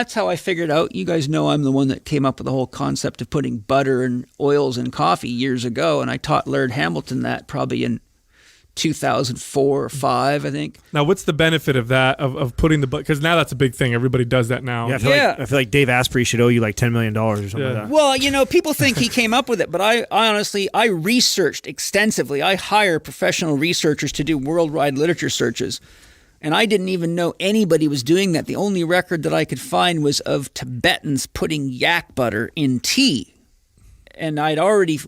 That's how I figured out. You guys know I'm the one that came up with the whole concept of putting butter and oils in coffee years ago, and I taught Laird Hamilton that probably in 2004 or 5, I think. Now, what's the benefit of that, of putting the butter? Because now that's a big thing. Everybody does that now. Yeah, I feel like Dave Asprey should owe you like $10 million or something like that. Well, people think he came up with it, but I honestly researched extensively. I hire professional researchers to do worldwide literature searches. And I didn't even know anybody was doing that. The only record that I could find was of Tibetans putting yak butter in tea. And I'd already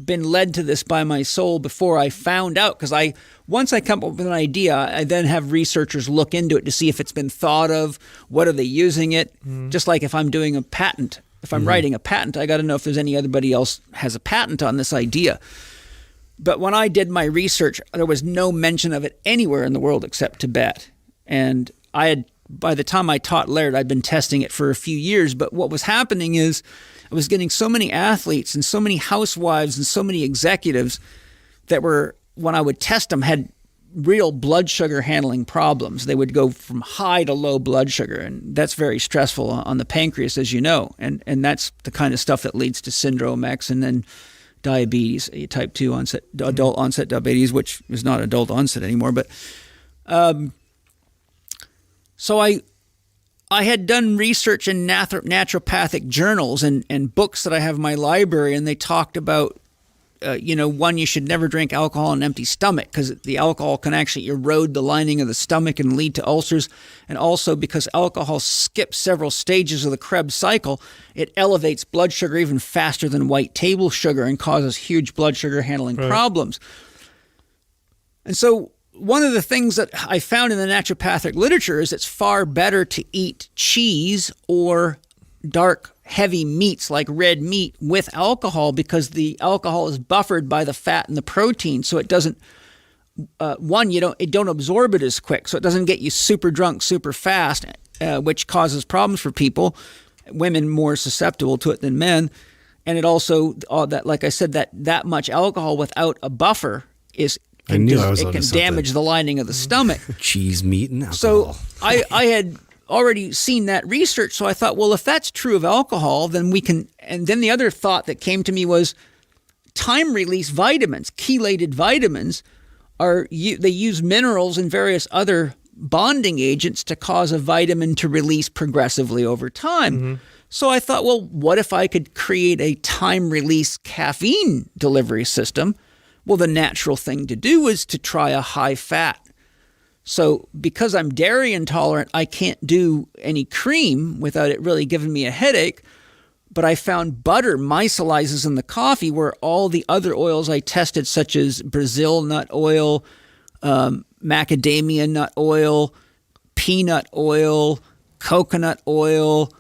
been led to this by my soul before I found out, because once I come up with an idea, I then have researchers look into it to see if it's been thought of, what are they using it. Just like if I'm doing a patent, if I'm writing a patent, I got to know if there's anybody else has a patent on this idea. But when I did my research, there was no mention of it anywhere in the world except Tibet. And by the time I taught Laird, I'd been testing it for a few years. But what was happening is I was getting so many athletes and so many housewives and so many executives that were, when I would test them, had real blood sugar handling problems. They would go from high to low blood sugar, and that's very stressful on the pancreas, as you know. And that's the kind of stuff that leads to syndrome X and then diabetes, type 2 onset, adult onset diabetes, which is not adult onset anymore. But so I had done research in naturopathic journals and books that I have in my library, and they talked about, one, you should never drink alcohol on an empty stomach because the alcohol can actually erode the lining of the stomach and lead to ulcers. And also because alcohol skips several stages of the Krebs cycle, it elevates blood sugar even faster than white table sugar and causes huge blood sugar handling problems. And so one of the things that I found in the naturopathic literature is it's far better to eat cheese or dark, heavy meats like red meat with alcohol, because the alcohol is buffered by the fat and the protein, so it doesn't. It don't absorb it as quick, so it doesn't get you super drunk super fast, which causes problems for people. Women more susceptible to it than men, and it also that, like I said, that much alcohol without a buffer can damage the lining of the stomach. Cheese, meat, and alcohol. So I had already seen that research, so I thought, well, if that's true of alcohol, then we can. And then the other thought that came to me was time-release vitamins, chelated vitamins, they use minerals and various other bonding agents to cause a vitamin to release progressively over time. So I thought, well, what if I could create a time-release caffeine delivery system? Well, the natural thing to do is to try a high-fat. So because I'm dairy intolerant, I can't do any cream without it really giving me a headache. But I found butter micellizes in the coffee, where all the other oils I tested, such as Brazil nut oil, macadamia nut oil, peanut oil, coconut oil,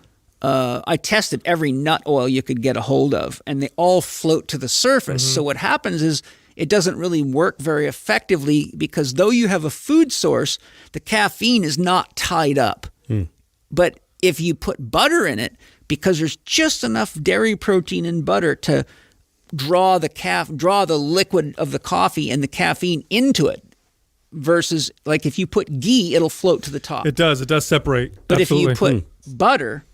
I tested every nut oil you could get a hold of, and they all float to the surface. So what happens is it doesn't really work very effectively, because though you have a food source, the caffeine is not tied up. But if you put butter in it, because there's just enough dairy protein in butter to draw the liquid of the coffee and the caffeine into it, versus like if you put ghee, it'll float to the top. It does separate. But Absolutely. if you put butter,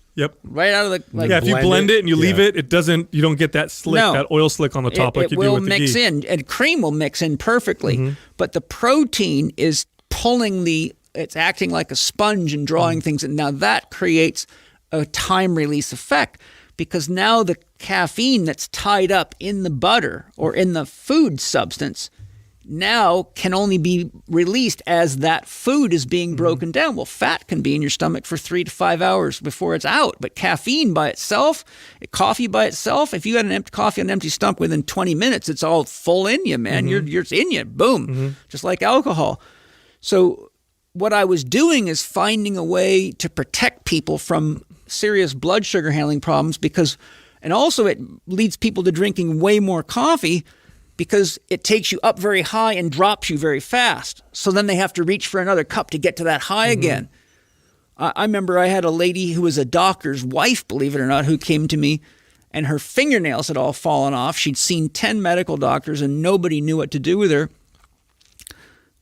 right out of the if you blend it and you leave it, you don't get that slick, that oil slick on the top like you do with the ghee. It will mix in, and cream will mix in perfectly. But the protein is it's acting like a sponge and drawing things, and now that creates a time release effect, because now the caffeine that's tied up in the butter or in the food substance now can only be released as that food is being broken down. Well, fat can be in your stomach for 3 to 5 hours before it's out, but caffeine by itself, coffee by itself, if you had an empty coffee on an empty stomach, within 20 minutes, it's all full in you, man. You're in you, boom, just like alcohol. So what I was doing is finding a way to protect people from serious blood sugar handling problems, and also it leads people to drinking way more coffee, because it takes you up very high and drops you very fast. So then they have to reach for another cup to get to that high again. I remember I had a lady who was a doctor's wife, believe it or not, who came to me, and her fingernails had all fallen off. She'd seen 10 medical doctors and nobody knew what to do with her.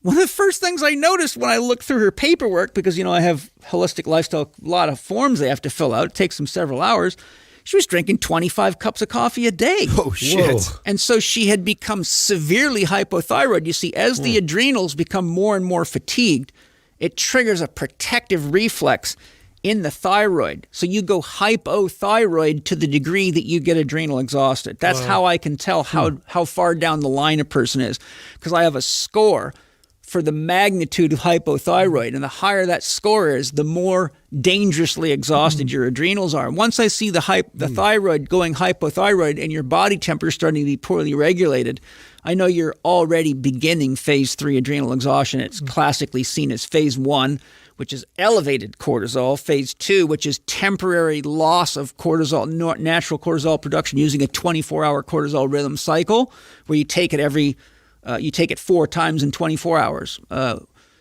one of the first things I noticed when I looked through her paperwork, because, I have holistic lifestyle, a lot of forms they have to fill out. It takes them several hours. She was drinking 25 cups of coffee a day. Oh, shit. Whoa. And so she had become severely hypothyroid. You see, as the adrenals become more and more fatigued, it triggers a protective reflex in the thyroid. So you go hypothyroid to the degree that you get adrenal exhausted. That's how I can tell how far down the line a person is, because I have a score for the magnitude of hypothyroid. And the higher that score is, the more dangerously exhausted your adrenals are. Once I see the thyroid going hypothyroid and your body temperature starting to be poorly regulated, I know you're already beginning phase 3 adrenal exhaustion. It's classically seen as phase 1, which is elevated cortisol, phase 2, which is temporary loss of cortisol, natural cortisol production using a 24-hour cortisol rhythm cycle, where you take it 4 times in 24 hours.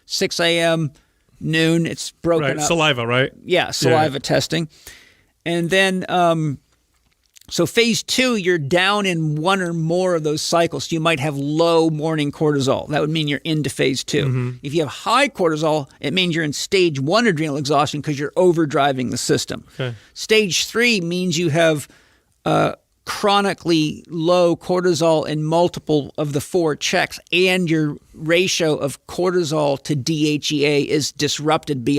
6 a.m., noon, it's broken up. Saliva, right? Yeah, saliva testing. And then, so phase 2, you're down in one or more of those cycles. So you might have low morning cortisol. That would mean you're into phase 2. If you have high cortisol, it means you're in stage 1 adrenal exhaustion because you're overdriving the system. Okay. Stage 3 means you have chronically low cortisol in multiple of the 4 checks, and your ratio of cortisol to DHEA is disrupted beyond